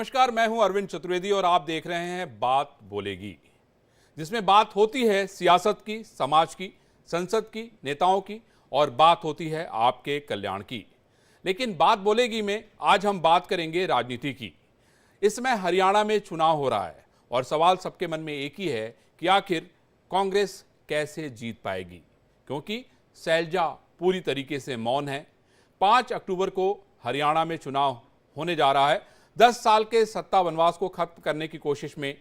नमस्कार, मैं हूं अरविंद चतुर्वेदी और आप देख रहे हैं बात बोलेगी, जिसमें बात होती है सियासत की, समाज की, संसद की, नेताओं की और बात होती है आपके कल्याण की। लेकिन बात बोलेगी में आज हम बात करेंगे राजनीति की। इस समय हरियाणा में चुनाव हो रहा है और सवाल सबके मन में एक ही है कि आखिर कांग्रेस कैसे जीत पाएगी, क्योंकि शैलजा पूरी तरीके से मौन है। 5 अक्टूबर को हरियाणा में चुनाव होने जा रहा है। 10 साल के सत्ता वनवास को खत्म करने की कोशिश में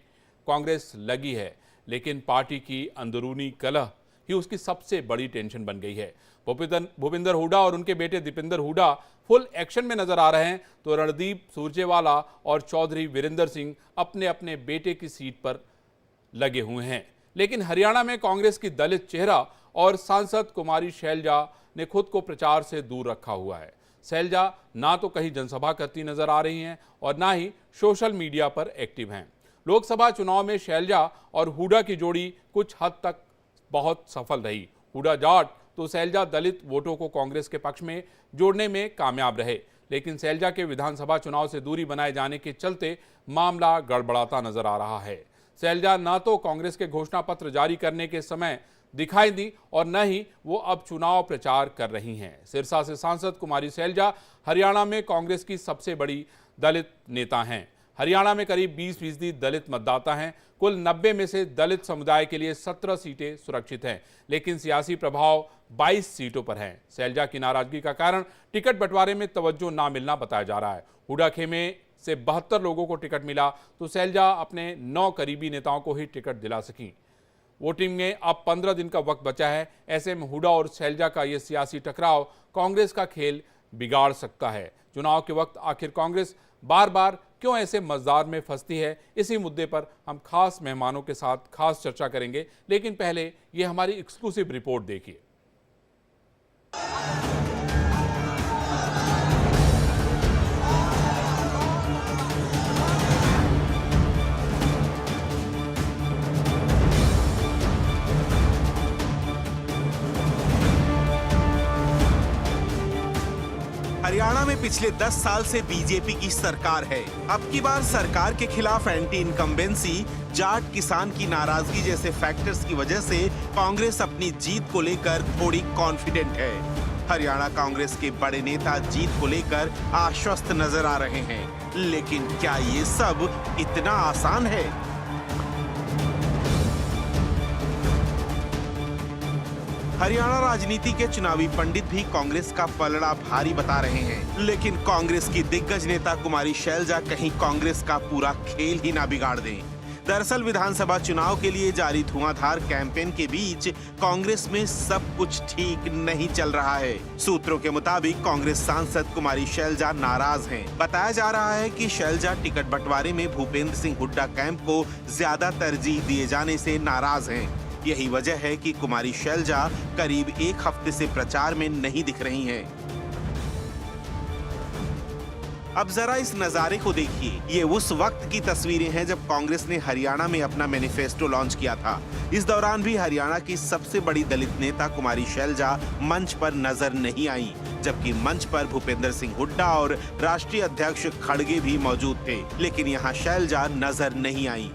कांग्रेस लगी है, लेकिन पार्टी की अंदरूनी कलह ही उसकी सबसे बड़ी टेंशन बन गई है। भूपिंदर हुड्डा और उनके बेटे दीपेंद्र हुड्डा फुल एक्शन में नजर आ रहे हैं, तो रणदीप सुरजेवाला और चौधरी वीरेंद्र सिंह अपने अपने बेटे की सीट पर लगे हुए हैं। लेकिन हरियाणा में कांग्रेस की दलित चेहरा और सांसद कुमारी शैलजा ने खुद को प्रचार से दूर रखा हुआ है। शैलजा ना तो कहीं जनसभा करती नजर आ रही हैं और ना ही सोशल मीडिया पर एक्टिव हैं। लोकसभा चुनाव में शैलजा और हुड्डा की जोड़ी कुछ हद तक बहुत सफल रही। हुड्डा जाट तो शैलजा दलित वोटों को कांग्रेस के पक्ष में जोड़ने में कामयाब रहे, लेकिन शैलजा के विधानसभा चुनाव से दूरी बनाए जाने के चलते मामला गड़बड़ाता नजर आ रहा है। शैलजा न तो कांग्रेस के घोषणा पत्र जारी करने के समय दिखाई दी और न ही वो अब चुनाव प्रचार कर रही हैं। सिरसा से सांसद कुमारी शैलजा हरियाणा में कांग्रेस की सबसे बड़ी दलित नेता हैं। हरियाणा में करीब 20% दलित मतदाता हैं। कुल 90 में से दलित समुदाय के लिए 17 सीटें सुरक्षित हैं, लेकिन सियासी प्रभाव 22 सीटों पर है। शैलजा की नाराजगी का कारण टिकट बंटवारे में तवज्जो ना मिलना बताया जा रहा है। हुड्डा खेमे से 72 लोगों को टिकट मिला तो शैलजा अपने 9 करीबी नेताओं को ही टिकट दिला सकी। वोटिंग में अब 15 दिन का वक्त बचा है। ऐसे में हुड्डा और शैलजा का यह सियासी टकराव कांग्रेस का खेल बिगाड़ सकता है। चुनाव के वक्त आखिर कांग्रेस बार बार क्यों ऐसे मजदार में फंसती है, इसी मुद्दे पर हम खास मेहमानों के साथ खास चर्चा करेंगे। लेकिन पहले ये हमारी एक्सक्लूसिव रिपोर्ट देखिए। हरियाणा में पिछले 10 साल से बीजेपी की सरकार है। अब की बार सरकार के खिलाफ एंटी इनकम्बेंसी, जाट किसान की नाराजगी जैसे फैक्टर्स की वजह से कांग्रेस अपनी जीत को लेकर थोड़ी कॉन्फिडेंट है। हरियाणा कांग्रेस के बड़े नेता जीत को लेकर आश्वस्त नजर आ रहे हैं, लेकिन क्या ये सब इतना आसान है? हरियाणा राजनीति के चुनावी पंडित भी कांग्रेस का पलड़ा भारी बता रहे हैं, लेकिन कांग्रेस की दिग्गज नेता कुमारी शैलजा कहीं कांग्रेस का पूरा खेल ही ना बिगाड़ दें। दरअसल विधानसभा चुनाव के लिए जारी धुआंधार कैंपेन के बीच कांग्रेस में सब कुछ ठीक नहीं चल रहा है। सूत्रों के मुताबिक कांग्रेस सांसद कुमारी शैलजा नाराज हैं। बताया जा रहा है कि शैलजा टिकट बंटवारे में भूपेंद्र सिंह हुड्डा कैंप को ज्यादा तरजीह दिए जाने से नाराज हैं। यही वजह है कि कुमारी शैलजा करीब 1 हफ्ते से प्रचार में नहीं दिख रही हैं। अब जरा इस नजारे को देखिए। ये उस वक्त की तस्वीरें हैं जब कांग्रेस ने हरियाणा में अपना मैनिफेस्टो लॉन्च किया था। इस दौरान भी हरियाणा की सबसे बड़ी दलित नेता कुमारी शैलजा मंच पर नजर नहीं आई, जबकि मंच पर भूपेंद्र सिंह हुड्डा और राष्ट्रीय अध्यक्ष खड़गे भी मौजूद थे, लेकिन यहाँ शैलजा नजर नहीं आई।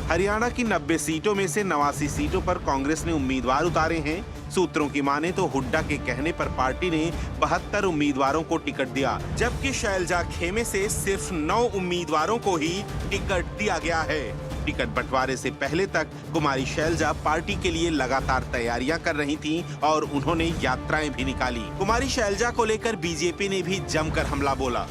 हरियाणा की 90 सीटों में से 89 सीटों पर कांग्रेस ने उम्मीदवार उतारे हैं। सूत्रों की माने तो हुड्डा के कहने पर पार्टी ने 72 उम्मीदवारों को टिकट दिया, जबकि शैलजा खेमे से सिर्फ 9 उम्मीदवारों को ही टिकट दिया गया है। टिकट बंटवारे से पहले तक कुमारी शैलजा पार्टी के लिए लगातार तैयारियां कर रही थीं और उन्होंने यात्राएं भी निकाली। कुमारी शैलजा को लेकर बीजेपी ने भी जमकर हमला बोला।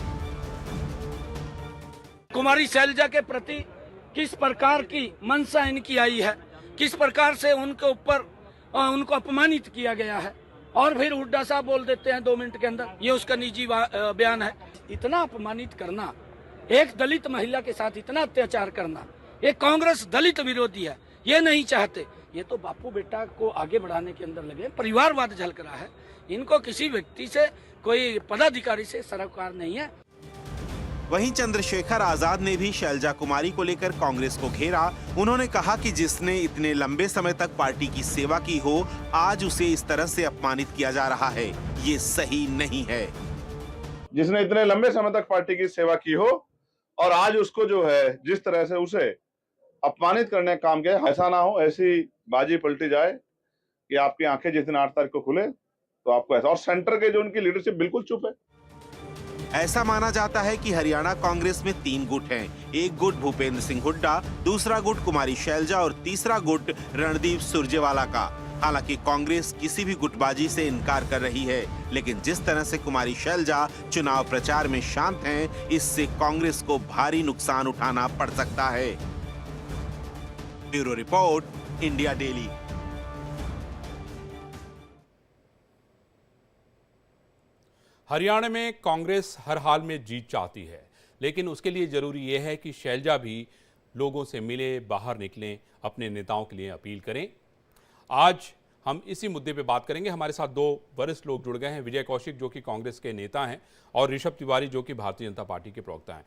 कुमारी शैलजा के प्रति किस प्रकार की मंशा इनकी आई है, किस प्रकार से उनके ऊपर उनको अपमानित किया गया है, और फिर हुड्डा साहब बोल देते हैं 2 मिनट के अंदर। ये उसका निजी बयान है। इतना अपमानित करना, एक दलित महिला के साथ इतना अत्याचार करना, ये कांग्रेस दलित विरोधी है, ये नहीं चाहते। ये तो बापू बेटा को आगे बढ़ाने के अंदर लगे, परिवारवाद झलक रहा है। इनको किसी व्यक्ति से, कोई पदाधिकारी से सरोकार नहीं है। वहीं चंद्रशेखर आजाद ने भी शैलजा कुमारी को लेकर कांग्रेस को घेरा। उन्होंने कहा कि जिसने इतने लंबे समय तक पार्टी की सेवा की हो, आज उसे इस तरह से अपमानित किया जा रहा है, ये सही नहीं है। जिसने इतने लंबे समय तक पार्टी की सेवा की हो और आज उसको जो है जिस तरह से उसे अपमानित करने का काम किया, ऐसा ना हो, ऐसी बाजी पलटी जाए कि आपकी आंखें जिस दिन 8 तारीख को खुले तो आपको ऐसा। और सेंटर के जो उनकी लीडरशिप बिल्कुल चुप है। ऐसा माना जाता है कि हरियाणा कांग्रेस में 3 गुट हैं। एक गुट भूपेंद्र सिंह हुड्डा, दूसरा गुट कुमारी शैलजा और तीसरा गुट रणदीप सुरजेवाला का। हालांकि कांग्रेस किसी भी गुटबाजी से इनकार कर रही है, लेकिन जिस तरह से कुमारी शैलजा चुनाव प्रचार में शांत हैं, इससे कांग्रेस को भारी नुकसान उठाना पड़ सकता है। Bureau report, India daily. Haryana में कांग्रेस हर हाल में जीत चाहती है, लेकिन उसके लिए जरूरी यह है कि शैलजा भी लोगों से मिले, बाहर निकलें, अपने नेताओं के लिए अपील करें। आज हम इसी मुद्दे पे बात करेंगे। हमारे साथ 2 वरिष्ठ लोग जुड़ गए हैं, विजय कौशिक जो कि कांग्रेस के नेता हैं और ऋषभ तिवारी जो कि भारतीय जनता पार्टी के प्रवक्ता हैं।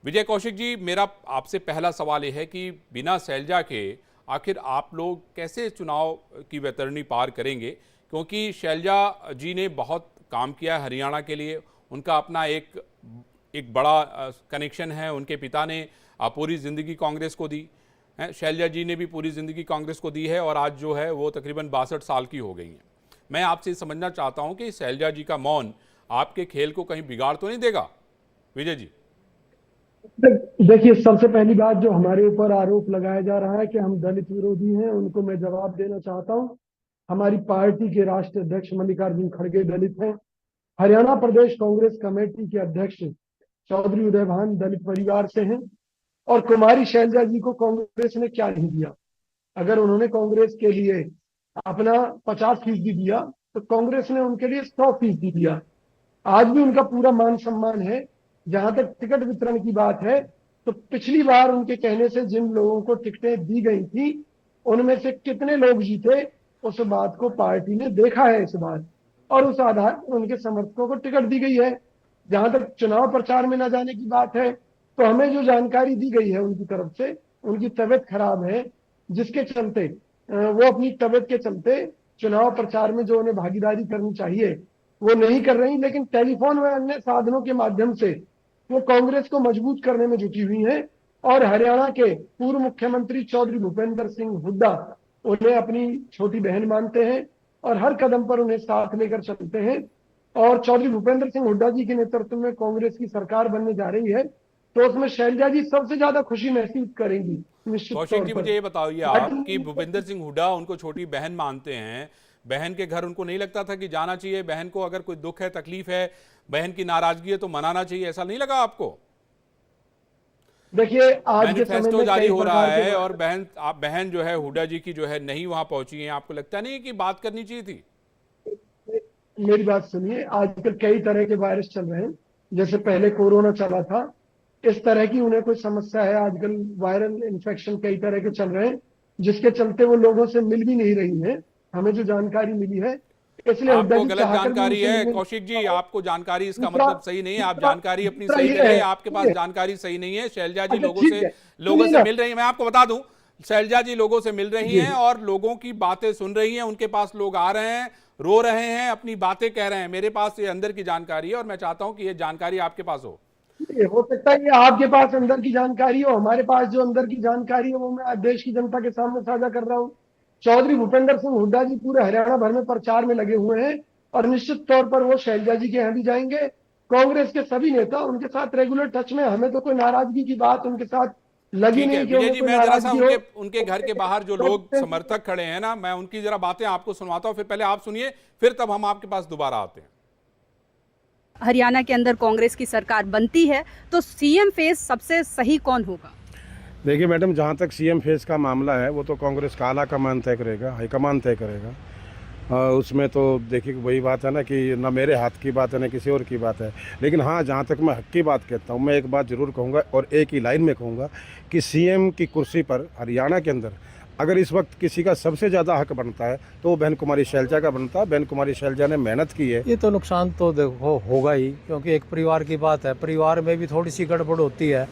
विजय कौशिक जी, मेरा आपसे पहला सवाल यह है कि बिना शैलजा के आखिर आप लोग कैसे चुनाव की वैतरणी पार करेंगे, क्योंकि शैलजा जी ने बहुत काम किया है हरियाणा के लिए। उनका अपना एक बड़ा कनेक्शन है, उनके पिता ने पूरी ज़िंदगी कांग्रेस को दी है, शैलजा जी ने भी पूरी ज़िंदगी कांग्रेस को दी है और आज जो है वो तकरीबन 62 साल की हो गई हैं। मैं आपसे समझना चाहता हूं कि शैलजा जी का मौन आपके खेल को कहीं बिगाड़ तो नहीं देगा? विजय जी। देखिए, सबसे पहली बात जो हमारे ऊपर आरोप लगाया जा रहा है कि हम दलित विरोधी हैं, उनको मैं जवाब देना चाहता हूं। हमारी पार्टी के राष्ट्रीय अध्यक्ष मल्लिकार्जुन खड़गे दलित हैं। हरियाणा प्रदेश कांग्रेस कमेटी के अध्यक्ष चौधरी उदय भान दलित परिवार से हैं। और कुमारी शैलजा जी को कांग्रेस ने क्या नहीं दिया? अगर उन्होंने कांग्रेस के लिए अपना 50% दिया तो कांग्रेस ने उनके लिए 100% दिया। आज भी उनका पूरा मान सम्मान है। जहां तक टिकट वितरण की बात है, तो पिछली बार उनके कहने से जिन लोगों को टिकटें दी गई थी, उनमें से कितने लोग जीते, उस बात को पार्टी ने देखा है इस बार, और उस आधार पर उनके समर्थकों को टिकट दी गई है। जहां तक चुनाव प्रचार में न जाने की बात है, तो हमें जो जानकारी दी गई है उनकी तरफ से, उनकी तबीयत खराब है, जिसके चलते वो अपनी तबीयत के चलते चुनाव प्रचार में जो उन्हें भागीदारी करनी चाहिए वो नहीं कर रही, लेकिन टेलीफोन व अन्य साधनों के माध्यम से वो कांग्रेस को मजबूत करने में जुटी हुई हैं। और हरियाणा के पूर्व मुख्यमंत्री चौधरी भूपेंद्र सिंह हुड्डा उन्हें अपनी छोटी बहन मानते हैं और हर कदम पर उन्हें साथ लेकर चलते हैं। और चौधरी भूपेंद्र सिंह हुड्डा जी के नेतृत्व में कांग्रेस की सरकार बनने जा रही है, तो उसमें शैलजा जी सबसे ज्यादा खुशी महसूस करेंगी निश्चित कौशिक तौर जी, पर। मुझे ये बताइए आप कि भूपेंद्र सिंह हुड्डा उनको छोटी बहन मानते हैं, बहन के घर उनको नहीं लगता था कि जाना चाहिए? बहन को अगर कोई दुख है, तकलीफ है, बहन की नाराजगी है तो मनाना चाहिए, ऐसा नहीं लगा आपको? देखिए, आज के समय मैनिफेस्टो में जारी कई हो रहा प्रकार के है और बहन जो है हुड्डा जी की जो है नहीं वहां पहुंची है, आपको लगता नहीं कि बात करनी चाहिए थी? मेरी बात सुनिए, आजकल कई तरह के वायरस चल रहे हैं। जैसे पहले कोरोना चला था, इस तरह की उन्हें कोई समस्या है। आजकल वायरल इन्फेक्शन कई तरह के चल रहे हैं, जिसके चलते वो लोगों से मिल भी नहीं रही है, हमें जो जानकारी मिली है। इसलिए आपको गलत जानकारी है कौशिक जी, आपको जानकारी इसका मतलब सही नहीं है। आप जानकारी अपनी सही करें, आपके पास जानकारी सही नहीं है। शैलजा जी लोगों से मिल रही है, मैं आपको बता दूं, शैलजा जी लोगों से मिल रही हैं और लोगों की बातें सुन रही हैं। उनके पास लोग आ रहे हैं, रो रहे हैं, अपनी बातें कह रहे हैं। मेरे पास ये अंदर की जानकारी है और मैं चाहता हूं कि ये जानकारी आपके पास हो सकता है कि आपके पास अंदर की जानकारी हो, हमारे पास जो अंदर की जानकारी है वो मैं देश की जनता के सामने साझा कर रहा हूँ। चौधरी भूपेंद्र सिंह हुड्डा जी पूरे हरियाणा भर में प्रचार में लगे हुए हैं और निश्चित तौर पर वो शैलजा जी के यहाँ भी जाएंगे। कांग्रेस के सभी नेता उनके साथ रेगुलर टच में, हमें तो कोई नाराजगी की बात उनके साथ लगी नहीं। विजय जी, मैं जरा सा उनके घर के बाहर जो लोग समर्थक खड़े हैं ना, मैं उनकी जरा बातें आपको सुनवाता हूँ, फिर पहले आप सुनिए, फिर तब हम आपके पास दोबारा आते हैं। हरियाणा के अंदर कांग्रेस की सरकार बनती है तो सीएम फेस सबसे सही कौन होगा? देखिए मैडम, जहाँ तक सीएम फेस का मामला है वो तो कांग्रेस का आला कमान तय करेगा, हाईकमान तय करेगा। उसमें तो देखिए वही बात है ना कि ना मेरे हाथ की बात है ना किसी और की बात है। लेकिन हाँ, जहाँ तक मैं हक की बात कहता हूँ, मैं एक बात ज़रूर कहूँगा और एक ही लाइन में कहूँगा कि सीएम की कुर्सी पर हरियाणा के अंदर अगर इस वक्त किसी का सबसे ज़्यादा हक बनता है तो वो बहन कुमारी शैलजा का बनता है। बहन कुमारी शैलजा ने मेहनत की है। ये तो नुकसान तो देखो होगा ही, क्योंकि एक परिवार की बात है, परिवार में भी थोड़ी सी गड़बड़ होती है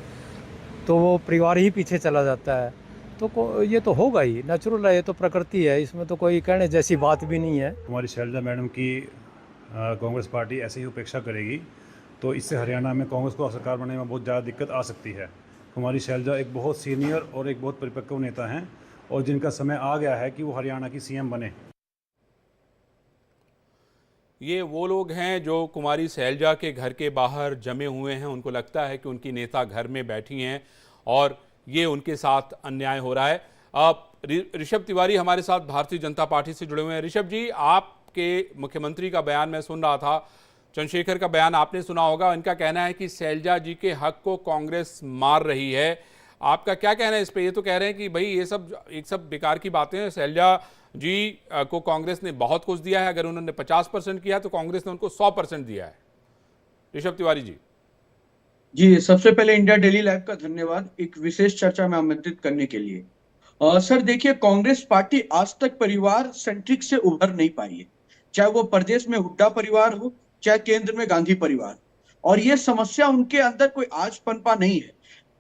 तो वो परिवार ही पीछे चला जाता है। तो ये तो होगा ही, नेचुरल है, ये तो प्रकृति है, इसमें तो कोई कहने जैसी बात भी नहीं है। कुमारी शैलजा मैडम की कांग्रेस पार्टी ऐसे ही उपेक्षा करेगी तो इससे हरियाणा में कांग्रेस को सरकार बनने में बहुत ज़्यादा दिक्कत आ सकती है। कुमारी शैलजा एक बहुत सीनियर और एक बहुत परिपक्व नेता हैं और जिनका समय आ गया है कि वो हरियाणा की सीएम बने। ये वो लोग हैं जो कुमारी शैलजा के घर के बाहर जमे हुए हैं। उनको लगता है कि उनकी नेता घर में बैठी हैं और ये उनके साथ अन्याय हो रहा है। अब ऋषभ तिवारी हमारे साथ भारतीय जनता पार्टी से जुड़े हुए हैं। ऋषभ जी, आपके मुख्यमंत्री का बयान मैं सुन रहा था, चंद्रशेखर का बयान आपने सुना होगा। इनका कहना है कि शैलजा जी के हक को कांग्रेस मार रही है। आपका क्या कहना है इस पे? ये तो कह रहे हैं कि भाई ये सब बेकार की बातें हैं। शैलजा जी को कांग्रेस ने बहुत कुछ दिया है। अगर उन्होंने 50% किया तो कांग्रेस ने उनको 100% दिया है। ऋषभ तिवारी जी। जी, सबसे पहले इंडिया डेली लाइव का धन्यवाद एक विशेष चर्चा में आमंत्रित करने के लिए। सर देखिए, कांग्रेस पार्टी आज तक परिवार सेंट्रिक से उभर नहीं पाई है, चाहे वो प्रदेश में हुड्डा परिवार हो, चाहे केंद्र में गांधी परिवार। और ये समस्या उनके अंदर कोई आज पनपा नहीं है।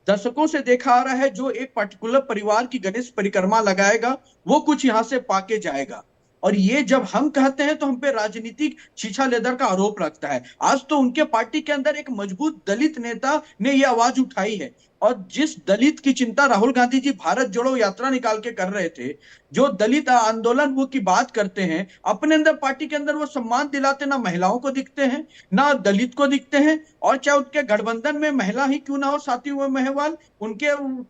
दशकों से देखा आ रहा है, जो एक पर्टिकुलर परिवार की गणेश परिक्रमा लगाएगा वो कुछ यहाँ से पाके जाएगा। और ये जब हम कहते हैं तो हम पे राजनीतिक छीछा लेदर का आरोप लगता है। आज तो उनके पार्टी के अंदर एक मजबूत दलित नेता ने ये आवाज उठाई है, और जिस दलित की चिंता राहुल गांधी जी भारत जोड़ो यात्रा निकाल के कर रहे थे, जो दलित आंदोलन वो की बात करते हैं, अपने अंदर पार्टी के अंदर वो सम्मान दिलाते ना महिलाओं को दिखते हैं ना दलित को दिखते हैं। और चाहे उनके गठबंधन में महिला ही क्यों ना हो, साथी हुए महवाल, उनके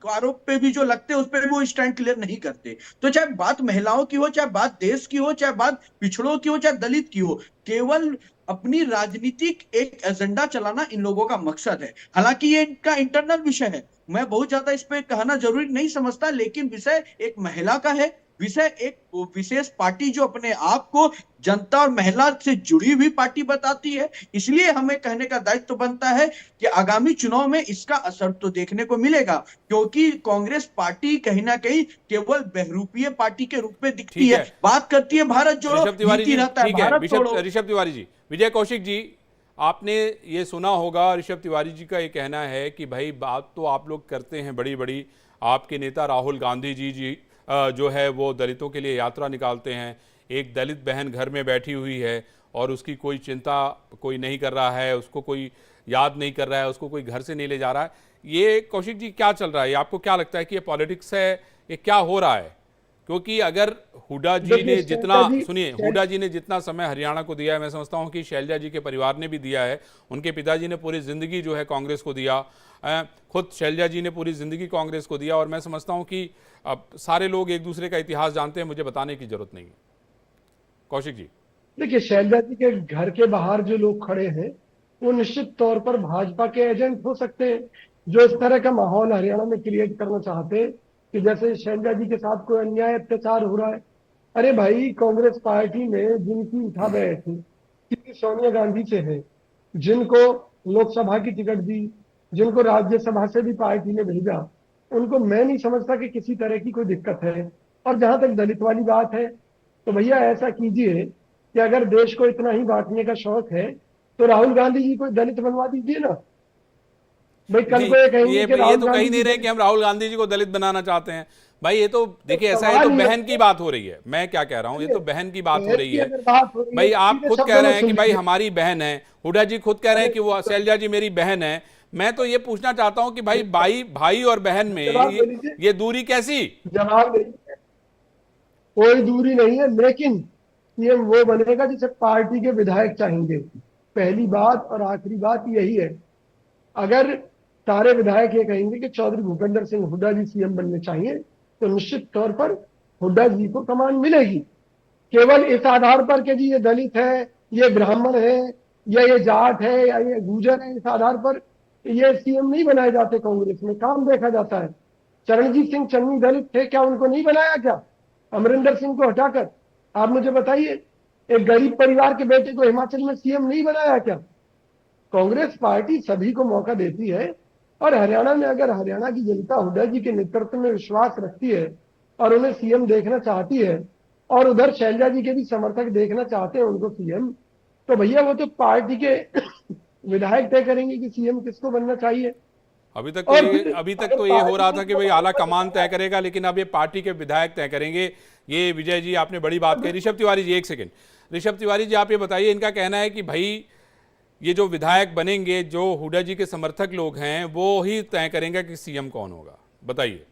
आरोप पे भी जो लगते हैं उस पर भी वो स्टैंड क्लियर नहीं करते। तो चाहे बात महिलाओं की हो, चाहे बात देश की हो, चाहे बात पिछड़ों की हो, चाहे दलित की हो, केवल अपनी राजनीतिक एक एजेंडा चलाना इन लोगों का मकसद है। हालांकि ये इनका इंटरनल विषय है, मैं बहुत ज्यादा इस पे कहना जरूरी नहीं समझता, लेकिन विषय एक महिला का है, विषय एक विशेष पार्टी जो अपने आप को जनता और महिला से जुड़ी हुई पार्टी बताती है। इसलिए हमें कहने का दायित्व तो बनता है कि आगामी चुनाव में इसका असर तो देखने को मिलेगा, क्योंकि कांग्रेस पार्टी कहीं ना कहीं केवल बहुरूपीय पार्टी के रूप में दिखती है, बात करती है भारत जोड़ो, नीति रहता है भारत छोड़ो। ऋषभ तिवारी जी, विजय कौशिक जी, आपने ये सुना होगा, ऋषभ तिवारी जी का ये कहना है कि भाई बात तो आप लोग करते हैं बड़ी बड़ी, आपके नेता राहुल गांधी जी जो है वो दलितों के लिए यात्रा निकालते हैं, एक दलित बहन घर में बैठी हुई है और उसकी कोई चिंता कोई नहीं कर रहा है, उसको कोई याद नहीं कर रहा है, उसको कोई घर से नहीं ले जा रहा है। ये कौशिक जी क्या चल रहा है? आपको क्या लगता है कि ये पॉलिटिक्स है, ये क्या हो रहा है? क्योंकि अगर हुड्डा जी ने जितना, सुनिए, हुड्डा जी ने जितना समय हरियाणा को दिया है, मैं समझता हूं कि शैलजा जी के परिवार ने भी दिया है। उनके पिताजी ने पूरी जिंदगी जो है कांग्रेस को दिया, खुद शैलजा जी ने पूरी जिंदगी कांग्रेस को दिया, और मैं समझता हूं कि अब सारे लोग एक दूसरे का इतिहास जानते हैं, मुझे बताने की जरूरत नहीं है। कौशिक जी, देखिए, शैलजा जी के घर के बाहर जो लोग खड़े हैं वो निश्चित तौर पर भाजपा के एजेंट हो सकते हैं, जो इस तरह का माहौल हरियाणा में क्रिएट करना चाहते हैं कि जैसे शैलजा जी के साथ कोई अन्याय अत्याचार हो रहा है। अरे भाई, कांग्रेस पार्टी में जिनकी उठा बैठी कि सोनिया गांधी से है, जिनको लोकसभा की टिकट दी, जिनको राज्यसभा से भी पार्टी ने भेजा, उनको मैं नहीं समझता कि किसी तरह की कोई दिक्कत है। और जहां तक दलित वाली बात है, तो भैया ऐसा कीजिए कि अगर देश को इतना ही बांटने का शौक है तो राहुल गांधी जी को दलित बनवा दीजिए ना। भाई कल को ये कहेंगे कि ये तो कहीं नहीं रहे कि हम राहुल गांधी जी को दलित बनाना चाहते हैं। भाई ये तो देखिए, ऐसा है तो बहन की बात हो रही है, मैं क्या कह रहा हूं, ये तो बहन की बात हो रही है। भाई आप खुद कह रहे हैं कि भाई हमारी बहन है, हुड्डा जी खुद कह रहे हैं कि वो शैलजा जी मेरी बहन है। मैं तो ये पूछना चाहता हूं कि भाई भाई और बहन में ये दूरी कैसी? जवाब नहीं, कोई दूरी नहीं है, लेकिन सीएम वो बनेगा जिसे पार्टी के विधायक चाहेंगे। पहली बात और आखिरी बात यही है, अगर सारे विधायक ये कहेंगे कि चौधरी भूपेंद्र सिंह हुड्डा जी सीएम बनने चाहिए, तो निश्चित तौर पर हुड्डा जी को कमान मिलेगी। केवल इस आधार पर कि जी ये दलित है, ये ब्राह्मण है, या ये जाट है, या ये गुर्जर है, इस आधार पर ये सीएम नहीं बनाए जाते। कांग्रेस में काम देखा जाता है। चरणजीत सिंह चन्नी दलित थे, क्या उनको नहीं बनाया? क्या अमरिंदर सिंह को हटाकर आप मुझे बताइए, एक गरीब परिवार के बेटे को हिमाचल में सीएम नहीं बनाया क्या? कांग्रेस पार्टी सभी को मौका देती है, और हरियाणा में अगर हरियाणा की जनता हुड्डा जी के नेतृत्व में विश्वास रखती है और उन्हें सीएम देखना चाहती है, और उधर शैलजा जी के भी समर्थक देखना चाहते हैं उनको सीएम, तो भैया वो तो पार्टी के विधायक तय करेंगे कि सीएम किसको बनना चाहिए। अभी तक तो ये हो रहा था कि भाई आला कमान तय करेगा, लेकिन अब ये पार्टी के विधायक तय करेंगे। ये विजय जी आपने बड़ी बात कही। ऋषभ तिवारी जी, एक सेकंड। ऋषभ तिवारी जी, आप ये बताइए, इनका कहना है कि भाई ये जो विधायक बनेंगे, जो हुड्डा जी के समर्थक लोग हैं, वो ही तय करेंगे कि सीएम कौन होगा? बताइए।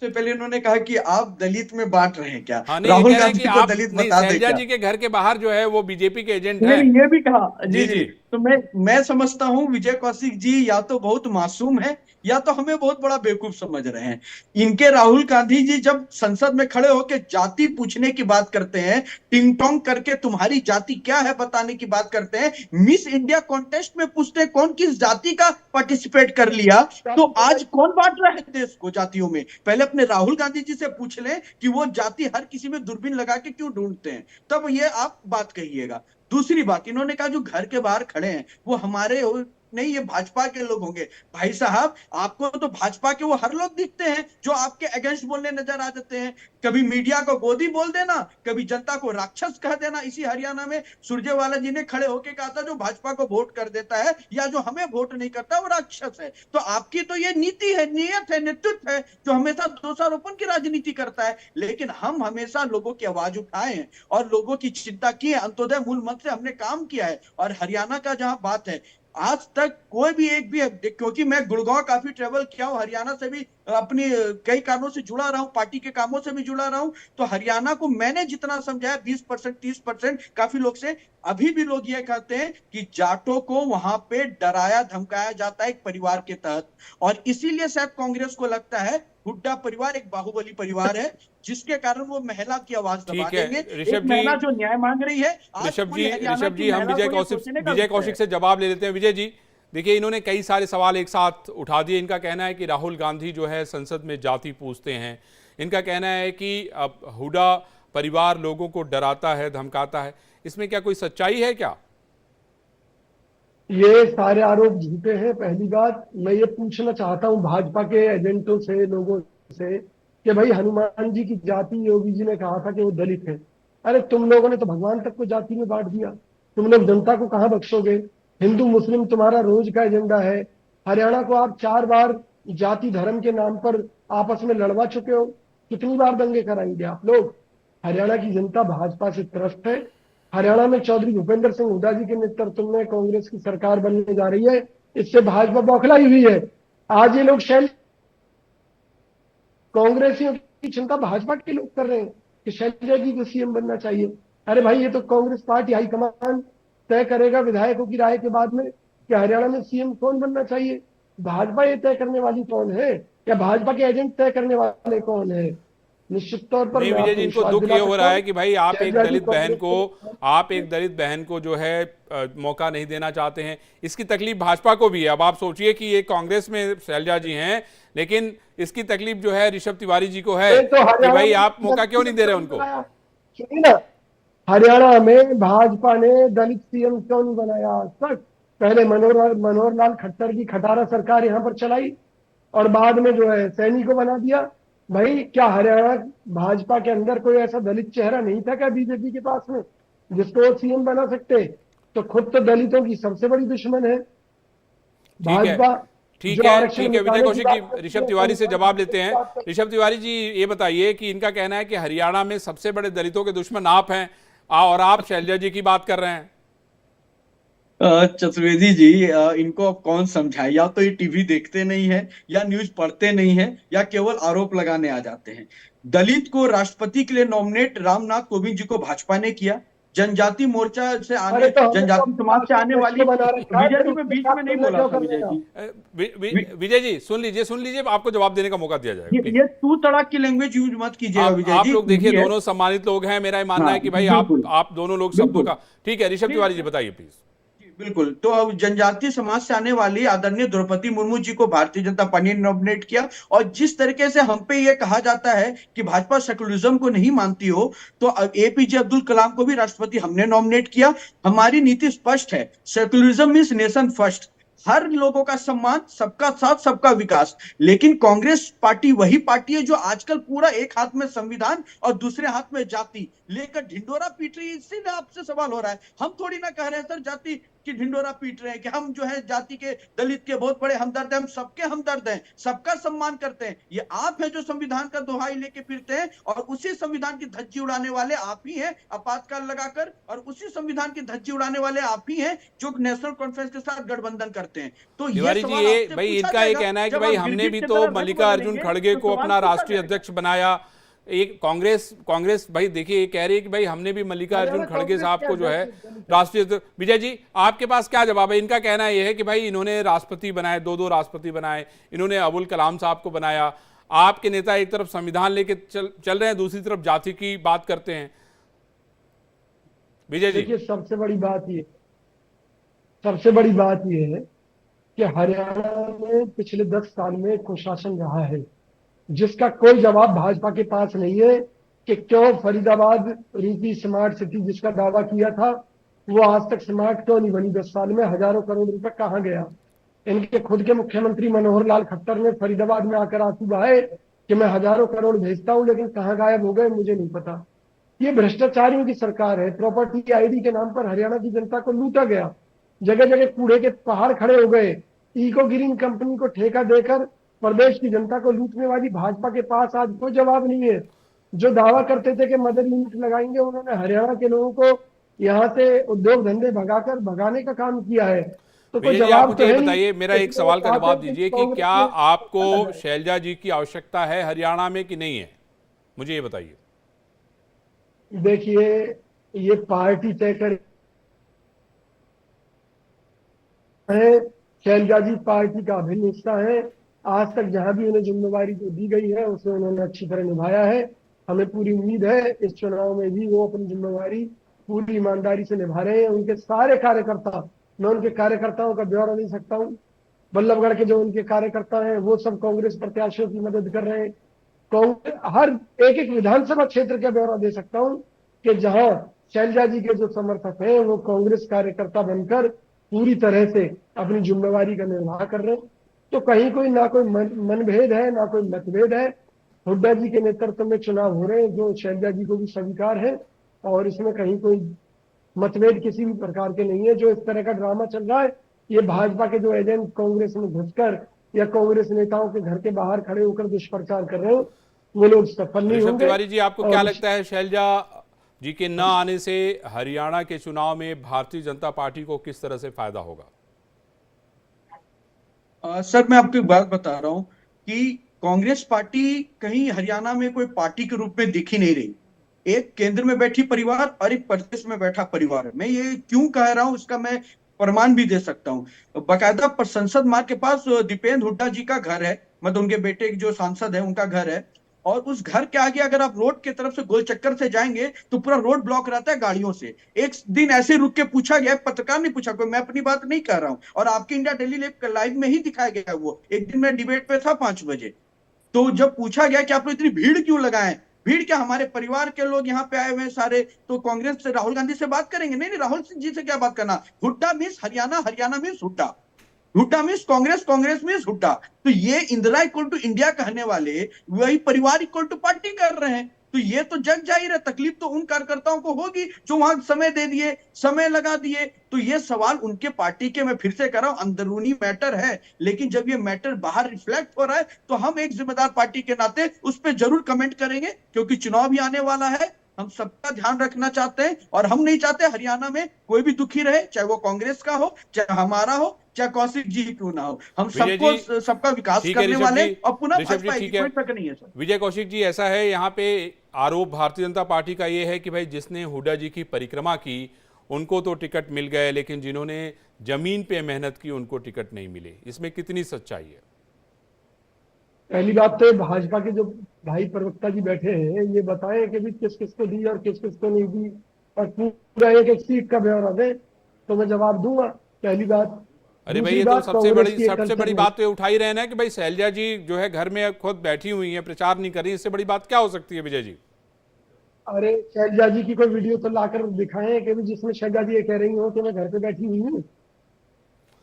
सबसे पहले उन्होंने कहा कि आप दलित में बांट रहे हैं क्या? हाँ, नहीं, राहुल ये कह रहे हैं गांधी कि को आप दलित नहीं, बता दे शैलजा क्या? जी के घर के बाहर जो है वो बीजेपी के एजेंट हैं। ये भी कहा। जी जी, जी। जी। तो मैं समझता हूं विजय कौशिक जी या तो बहुत मासूम है या तो हमें बहुत बड़ा बेवकूफ समझ रहे हैं। इनके राहुल गांधी जी जब संसद में खड़े होकर जाति पूछने की बात करते हैं, टिंग टोंग करके तुम्हारी जाति क्या है बताने की बात करते हैं, मिस इंडिया कॉन्टेस्ट में पूछते हैं कौन किस जाति का पार्टिसिपेट कर लिया, तो आज कौन बांट रहा है देश को जातियों में? पहले अपने राहुल गांधी जी से पूछ लें कि वो जाति हर किसी में दूरबीन लगा के क्यों ढूंढते हैं, तब ये आप बात कहिएगा। दूसरी बात, इन्होंने कहा जो घर के बाहर खड़े हैं वो हमारे नहीं, ये भाजपा के लोग होंगे। भाई साहब, आपको तो भाजपा के वो हर लोग दिखते हैं जो आपके अगेंस्ट बोलने नजर आ जाते हैं। कभी मीडिया को गोदी बोल देना, कभी जनता को राक्षस कह देना। इसी हरियाणा में सुरजेवाला जी ने खड़े होकर कहा था जो भाजपा को वोट कर देता है या जो हमें वोट नहीं करता वो राक्षस है। तो आपकी तो ये नीति है, नियत है, नेतृत्व है जो हमेशा दोषारोपण की राजनीति करता है। लेकिन हम हमेशा लोगों की आवाज उठाए हैं और लोगों की चिंता की है। अंत्योदय मूल मंत्र से हमने काम किया है। और हरियाणा का जहां बात है, आज तक कोई भी एक भी, क्योंकि मैं गुड़गांव काफी ट्रेवल किया हूं, हरियाणा से भी अपनी कई कारणों से जुड़ा रहा हूं, पार्टी के कामों से भी जुड़ा रहा हूं, तो हरियाणा को मैंने जितना समझाया 20% 30%, काफी लोग से अभी भी लोग ये कहते हैं कि जाटों को वहां पे डराया धमकाया जाता है एक परिवार के तहत। और इसीलिए शायद कांग्रेस को लगता है हुड्डा परिवार एक बाहुबली परिवार है, जिसके कारण वो महिला की आवाज दबा देंगे। एक महिला जो न्याय मांग रही है, ऋषभ जी, हम विजय कौशिक से जवाब ले लेते हैं। विजय जी, देखिए, इन्होंने कई सारे सवाल एक साथ उठा दिए। इनका कहना है कि राहुल गांधी जो है संसद में जाति पूछते हैं। इनका कहना है कि अब हुड्डा परिवार लोगों को डराता है, धमकाता है। इसमें क्या कोई सच्चाई है क्या? ये सारे आरोप झूठे हैं। पहली बात, मैं ये पूछना चाहता हूं भाजपा के एजेंटों से, लोगों से, कि भाई हनुमान जी की जाति योगी जी ने कहा था कि वो दलित है। अरे तुम लोगों ने तो भगवान तक को जाति में बांट दिया। तुम लोग जनता को कहां बख्शोगे? हिंदू मुस्लिम तुम्हारा रोज का एजेंडा है। हरियाणा को आप 4 बार जाति धर्म के नाम पर आपस में लड़वा चुके हो। कितनी बार दंगे कराएंगे आप लोग? हरियाणा की जनता भाजपा से त्रस्त है। हरियाणा में चौधरी भूपेंद्र सिंह हुड्डा जी के नेतृत्व में कांग्रेस की सरकार बनने जा रही है। इससे भाजपा बौखलाई हुई है। आज ये लोग कांग्रेसियों की चिंता भाजपा के लोग कर रहे हैं कि शैलजा जी को सीएम बनना चाहिए। अरे भाई, ये तो कांग्रेस पार्टी हाईकमान तय करेगा विधायकों की राय के बाद में कि हरियाणा में सीएम कौन बनना चाहिए। भाजपा ये तय करने वाली कौन है, या भाजपा के एजेंट तय करने वाले कौन है? निश्चित तौर पर नहीं विजय जी, इनको दुख ये हो रहा है कि भाई आप एक दलित बहन को जो है मौका नहीं देना चाहते हैं। इसकी तकलीफ भाजपा को भी है। अब आप सोचिए कि ये कांग्रेस में शैलजा जी हैं, लेकिन इसकी तकलीफ जो है ऋषभ तिवारी जी को है कि भाई आप मौका क्यों नहीं दे रहे उनको। सुनिए ना, हरियाणा में भाजपा ने दलित सीएम क्यों नहीं बनाया आज तक? पहले मनोहर लाल खट्टर की खटारा सरकार यहाँ पर चलाई और बाद में जो है सैनी को बना दिया। भाई, क्या हरियाणा भाजपा के अंदर कोई ऐसा दलित चेहरा नहीं था क्या बीजेपी के पास में जिसको सीएम बना सकते? तो खुद तो दलितों की सबसे बड़ी दुश्मन है भाजपा। ठीक है विजय कौशिक जी, ऋषभ तिवारी से जवाब लेते हैं। ऋषभ तिवारी जी, ये बताइए कि इनका कहना है कि हरियाणा में सबसे बड़े दलितों के दुश्मन आप हैं और आप शैलजा जी की बात कर रहे हैं। चतुर्वेदी जी, इनको अब कौन समझाए? या तो ये टीवी देखते नहीं है, या न्यूज पढ़ते नहीं है, या केवल आरोप लगाने आ जाते हैं। दलित को राष्ट्रपति के लिए नॉमिनेट रामनाथ कोविंद जी को भाजपा ने किया। जनजाति मोर्चा से आने, जनजाति समाज से आने वाली, विजय जी, मैं बीच में नहीं बोला था विजय जी। विजय जी सुन लीजिए, आपको जवाब देने का मौका दिया जाएगा। ये तू तड़ाक की लैंग्वेज यूज मत कीजिएगा विजय जी। आप लोग देखिए, दोनों सम्मानित लोग हैं। मेरा मानना है कि भाई आप दोनों लोग शब्दों का। ठीक है, ऋषभ तिवारी जी बताइए प्लीज। बिल्कुल। तो अब जनजातीय समाज से आने वाली आदरणीय द्रौपदी मुर्मू जी को भारतीय जनता पार्टी ने नॉमिनेट किया। और जिस तरीके से हम पे ये कहा जाता है कि भाजपा सेकुलरिज्म को नहीं मानती हो, तो एपीजे अब्दुल कलाम को भी राष्ट्रपति हमने नॉमिनेट किया। हमारी नीति स्पष्ट है, सेकुलरिज्म मींस नेशन फर्स्ट, हर लोगों का सम्मान, सबका साथ, सबका विकास। लेकिन कांग्रेस पार्टी वही पार्टी है जो आजकल पूरा एक हाथ में संविधान और दूसरे हाथ में जाति लेकर ढिंडोरा पीट रही है। इससे आपसे सवाल हो रहा है। हम थोड़ी ना कह रहे हैं सर जाति कि ढिंडोरा पीट रहे हैं कि हम जो है जाति के, दलित के बहुत बड़े हमदर्द हैं, हम सबके हमदर्द हैं, सबका सम्मान करते हैं। ये आप हैं जो संविधान का दोहाई लेके फिरते हैं, और उसी संविधान की धज्जी उड़ाने वाले आप ही हैं आपातकाल लगाकर, और उसी संविधान की धज्जी उड़ाने वाले आप ही हैं जो नेशनल कॉन्फ्रेंस के साथ गठबंधन करते हैं। तो तिवारी जी, ये भाई इनका ये कहना है कि भाई हमने भी तो मल्लिकार्जुन खड़गे को अपना राष्ट्रीय अध्यक्ष बनाया। एक कांग्रेस भाई देखिए ये कह रही है कि भाई हमने भी मल्लिकार्जुन खड़गे साहब को जो है राष्ट्रीय। विजय जी, आपके पास क्या जवाब है? इनका कहना यह है कि भाई इन्होंने राष्ट्रपति बनाए, दो राष्ट्रपति बनाए, इन्होंने अबुल कलाम साहब को बनाया। आपके नेता एक तरफ संविधान लेके चल रहे हैं, दूसरी तरफ जाति की बात करते हैं। विजय जी, देखिए सबसे बड़ी बात ये है कि हरियाणा में पिछले 10 साल में कुशासन रहा है, जिसका कोई जवाब भाजपा के पास नहीं है कि क्यों फरीदाबाद रूपी स्मार्ट सिटी जिसका दावा किया था वो आज तक स्मार्ट क्यों नहीं बनी। 10 साल में हजारों करोड़ रुपए कहाँ गया। इनके खुद के मुख्यमंत्री मनोहर लाल खट्टर ने फरीदाबाद में आकर आंसू बहाए कि मैं हजारों करोड़ भेजता हूं, लेकिन कहाँ गायब हो गए मुझे नहीं पता। ये भ्रष्टाचारियों की सरकार है। प्रॉपर्टी आईडी के नाम पर हरियाणा की जनता को लूटा गया, जगह जगह कूड़े के पहाड़ खड़े हो गए। इको ग्रीन कंपनी को ठेका देकर प्रदेश की जनता को लूटने वाली भाजपा के पास आज कोई जवाब नहीं है। जो दावा करते थे कि मदर यूनिट लगाएंगे, उन्होंने हरियाणा के लोगों को यहाँ से उद्योग धंधे भगाने का काम किया है। तो कोई जवाब मुझे ये बताइए, मेरा एक सवाल का जवाब दीजिए कि क्या आपको शैलजा जी की आवश्यकता है हरियाणा में कि नहीं है? मुझे ये बताइए। देखिए ये पार्टी तय करे, शैलजा जी पार्टी का अभिन्न हिस्सा है। आज तक जहां भी उन्हें जिम्मेवारी जो दी गई है उसे उन्होंने अच्छी तरह निभाया है। हमें पूरी उम्मीद है इस चुनाव में भी वो अपनी जिम्मेवारी पूरी ईमानदारी से निभा रहे हैं। उनके सारे कार्यकर्ता, मैं उनके कार्यकर्ताओं का ब्यौरा दे सकता हूँ। बल्लभगढ़ के जो उनके कार्यकर्ता हैं वो सब कांग्रेस प्रत्याशियों की मदद कर रहे हैं। हर एक विधानसभा क्षेत्र का ब्यौरा दे सकता हूँ कि जहां शैलजा जी के जो समर्थक हैं वो कांग्रेस कार्यकर्ता बनकर पूरी तरह से अपनी जिम्मेवारी का निर्वाह कर रहे हैं। तो कहीं कोई ना कोई मनभेद है ना कोई मतभेद है। हुड्डा जी के नेतृत्व में चुनाव हो रहे हैं जो शैलजा जी को भी स्वीकार है, और इसमें कहीं कोई मतभेद किसी भी प्रकार के नहीं है। जो इस तरह का ड्रामा चल रहा है ये भाजपा के जो एजेंट कांग्रेस में घुसकर या कांग्रेस नेताओं के घर के बाहर खड़े होकर दुष्प्रचार कर रहे हैं, वो लोग सफल नहीं होंगे। तिवारी जी, आपको क्या लगता है शैलजा जी के न आने से हरियाणा के चुनाव में भारतीय जनता पार्टी को किस तरह से फायदा होगा? सर मैं आपको एक बात बता रहा हूं कि कांग्रेस पार्टी कहीं हरियाणा में कोई पार्टी के रूप में दिख ही नहीं रही। एक केंद्र में बैठी परिवार और एक प्रदेश में बैठा परिवार है। मैं ये क्यों कह रहा हूं इसका मैं प्रमाण भी दे सकता हूं। बाकायदा संसद मार्ग के पास दीपेंद्र हुड्डा जी का घर है, मतलब उनके बेटे जो सांसद है उनका घर है, और उस घर के आगे अगर आप रोड की तरफ से गोल चक्कर से जाएंगे तो पूरा रोड ब्लॉक रहता है गाड़ियों से। एक दिन ऐसे रुक के पूछा गया, पत्रकार ने पूछा, कोई मैं अपनी बात नहीं कर रहा हूं, और आपके इंडिया डेली लाइव में ही दिखाया गया। वो एक दिन मैं डिबेट पे था 5 बजे, तो जब पूछा गया कि आप लोग इतनी भीड़ क्यों लगाएं, भीड़ क्या हमारे परिवार के लोग यहाँ पे आए हुए हैं सारे, तो कांग्रेस से राहुल गांधी से बात करेंगे? नहीं, राहुल जी से क्या बात करना। Hooda means Haryana, Haryana means Hooda, Hooda means Congress, Congress means Hooda. तो ये इंदिरा इक्वल टू इंडिया कहने वाले वही परिवार इक्वल टू पार्टी कर रहे हैं। तो ये तो जग जाहिर है, तकलीफ तो उन कार्यकर्ताओं को होगी जो वहां समय दे दिए, समय लगा दिए। तो ये सवाल उनके पार्टी के, मैं फिर से कर रहा हूं, अंदरूनी मैटर है, लेकिन जब ये मैटर बाहर रिफ्लेक्ट हो रहा है तो हम एक जिम्मेदार पार्टी के नाते उस पर जरूर कमेंट करेंगे, क्योंकि चुनाव भी आने वाला है। हम सबका ध्यान रखना चाहते हैं, और हम नहीं चाहते हरियाणा में कोई भी दुखी रहे, चाहे वो कांग्रेस का हो, चाहे हमारा हो, चाहे कौशिक जी क्यों ना हो। हम सबको सबका विकास करने वाले, और पुनः भाजपा की कोई शक नहीं है सर। विजय कौशिक जी, ऐसा है यहाँ पे आरोप भारतीय जनता पार्टी का ये है कि भाई जिसने हुड्डा जी की परिक्रमा की उनको तो टिकट मिल गए, लेकिन जिन्होंने जमीन पे मेहनत की उनको टिकट नहीं मिले। इसमें कितनी सच्चाई है? पहली बात तो भाजपा के जो भाई प्रवक्ता जी बैठे हैं ये बताएं कि भी किस किस को दी और किस किस को नहीं दी, और पूरा एक एक सीट का ब्यौरा दें तो मैं जवाब दूंगा। पहली बात। अरे भाई, ये तो सबसे बड़ी बात तो उठाई रहे ना कि भाई शैलजा जी जो है घर में खुद बैठी हुई है, प्रचार नहीं कर रही। इससे बड़ी बात क्या हो सकती है विजय जी? अरे शैलजा जी की कोई वीडियो तो लाकर दिखाएं कि जिसमें शैलजा जी ये कह रही हो कि मैं घर पे बैठी हुई हूँ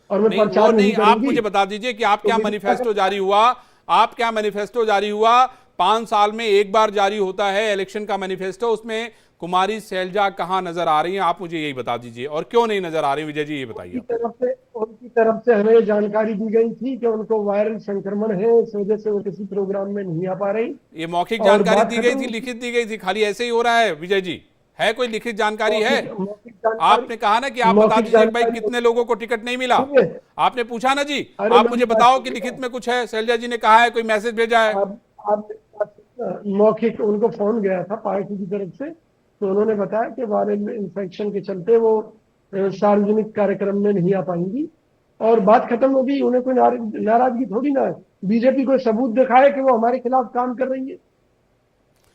और मैं प्रचार नहीं करूंगी। आप मुझे बता दीजिए कि आप क्या मैनिफेस्टो जारी हुआ, आप क्या मैनिफेस्टो जारी हुआ? 5 साल में एक बार जारी होता है इलेक्शन का मैनिफेस्टो, उसमें कुमारी शैलजा कहाँ नजर आ रही हैं, आप मुझे यही बता दीजिए, और क्यों नहीं नजर आ रही विजय जी, ये बताइए। उनकी तरफ से हमें जानकारी दी गई थी कि उनको वायरल संक्रमण है, इस वजह से वो किसी प्रोग्राम में नहीं आ पा रही। ये मौखिक जानकारी दी गई थी, लिखित दी गई थी, खाली ऐसे ही हो रहा है विजय जी? है कोई लिखित जानकारी है? आपने कहा ना कि आप बता दीजिए भाई कितने लोगों को टिकट नहीं मिला, आपने पूछा ना जी, आप मुझे बताओ कि लिखित में कुछ है? शैलजा जी ने कहा है, कोई मैसेज भेजा है? मौखिक उनको फोन गया था पार्टी की तरफ से, तो उन्होंने बताया कि वायरल इन्फेक्शन के चलते वो सार्वजनिक कार्यक्रम में नहीं आ पाएंगी और बात खत्म होगी। उन्हें कोई नाराजगी थोड़ी ना है। बीजेपी कोई सबूत दिखाए कि वो हमारे खिलाफ काम कर रही है,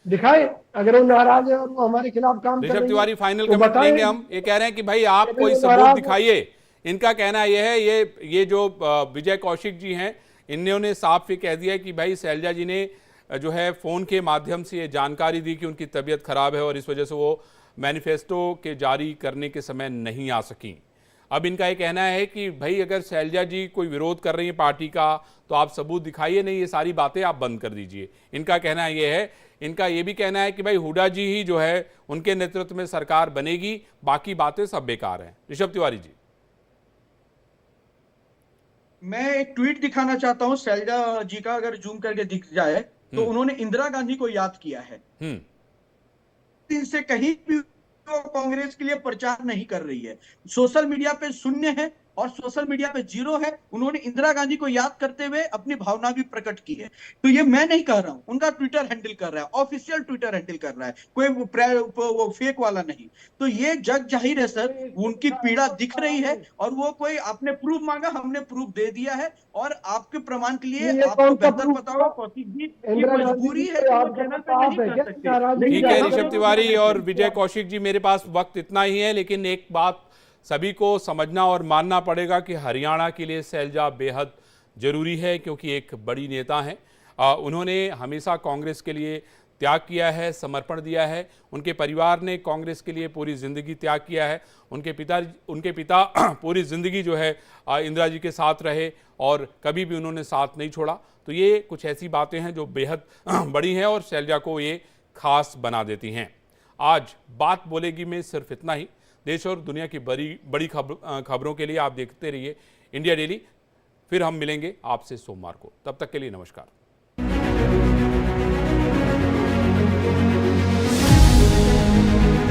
दिखाए। अगर वो नाराज है और वो हमारे खिलाफ काम कर रही है, ऋषभ तिवारी फाइनल तो कमेंट लेंगे हम। ये कह रहे हैं कि भाई आप कोई सबूत दिखाइए। इनका कहना यह है, ये जो विजय कौशिक जी हैं, इन्होंने साफ ही कह दिया कि भाई शैलजा जी ने जो है फोन के माध्यम से ये जानकारी दी कि उनकी तबीयत खराब है और इस वजह से वो मैनिफेस्टो के जारी करने के समय नहीं आ सकी। अब इनका ये कहना है कि भाई अगर शैलजा जी कोई विरोध कर रही है पार्टी का तो आप सबूत दिखाइए, नहीं ये सारी बातें आप बंद कर दीजिए। इनका कहना ये है। इनका ये भी कहना है कि भाई हुड्डा जी ही जो है उनके नेतृत्व में सरकार बनेगी, बाकी बातें सब बेकार हैं। ऋषभ तिवारी जी, मैं एक ट्वीट दिखाना चाहता हूं शैलजा जी का, अगर जूम करके दिख जाए तो उन्होंने इंदिरा गांधी को याद किया है। इनसे कहीं भी वो कांग्रेस के लिए प्रचार नहीं कर रही है, सोशल मीडिया पे शून्य है और सोशल मीडिया पे 0 है। उन्होंने इंदिरा गांधी को याद करते हुए अपनी भावना भी प्रकट की है। तो ये मैं नहीं कह रहा हूं, उनका ट्विटर हैंडल कर रहा है, ऑफिशियल ट्विटर हैंडल कर रहा है, कोई वो फेक वाला नहीं। तो ये जग जाहिर है सर, उनकी पीड़ा दिख रही है और वो कोई आपने प्रूफ मांगा, हमने प्रूफ दे दिया है और आपके प्रमाण के लिए आपको बेहतर पता होगा कौशिक जी की मजबूरी है कि वो चैनल पे नहीं कर सकते। ठीक है ऋषभ तिवारी और विजय कौशिक जी, मेरे पास वक्त इतना ही है, लेकिन एक बात सभी को समझना और मानना पड़ेगा कि हरियाणा के लिए शैलजा बेहद जरूरी है, क्योंकि एक बड़ी नेता हैं। उन्होंने हमेशा कांग्रेस के लिए त्याग किया है, समर्पण दिया है। उनके परिवार ने कांग्रेस के लिए पूरी ज़िंदगी त्याग किया है। उनके पिता पूरी ज़िंदगी जो है इंदिरा जी के साथ रहे और कभी भी उन्होंने साथ नहीं छोड़ा। तो ये कुछ ऐसी बातें हैं जो बेहद बड़ी हैं और शैलजा को ये खास बना देती हैं। आज बात बोलेगी में सिर्फ इतना ही। देश और दुनिया की बड़ी खबरों के लिए आप देखते रहिए इंडिया डेली। फिर हम मिलेंगे आपसे सोमवार को। तब तक के लिए नमस्कार।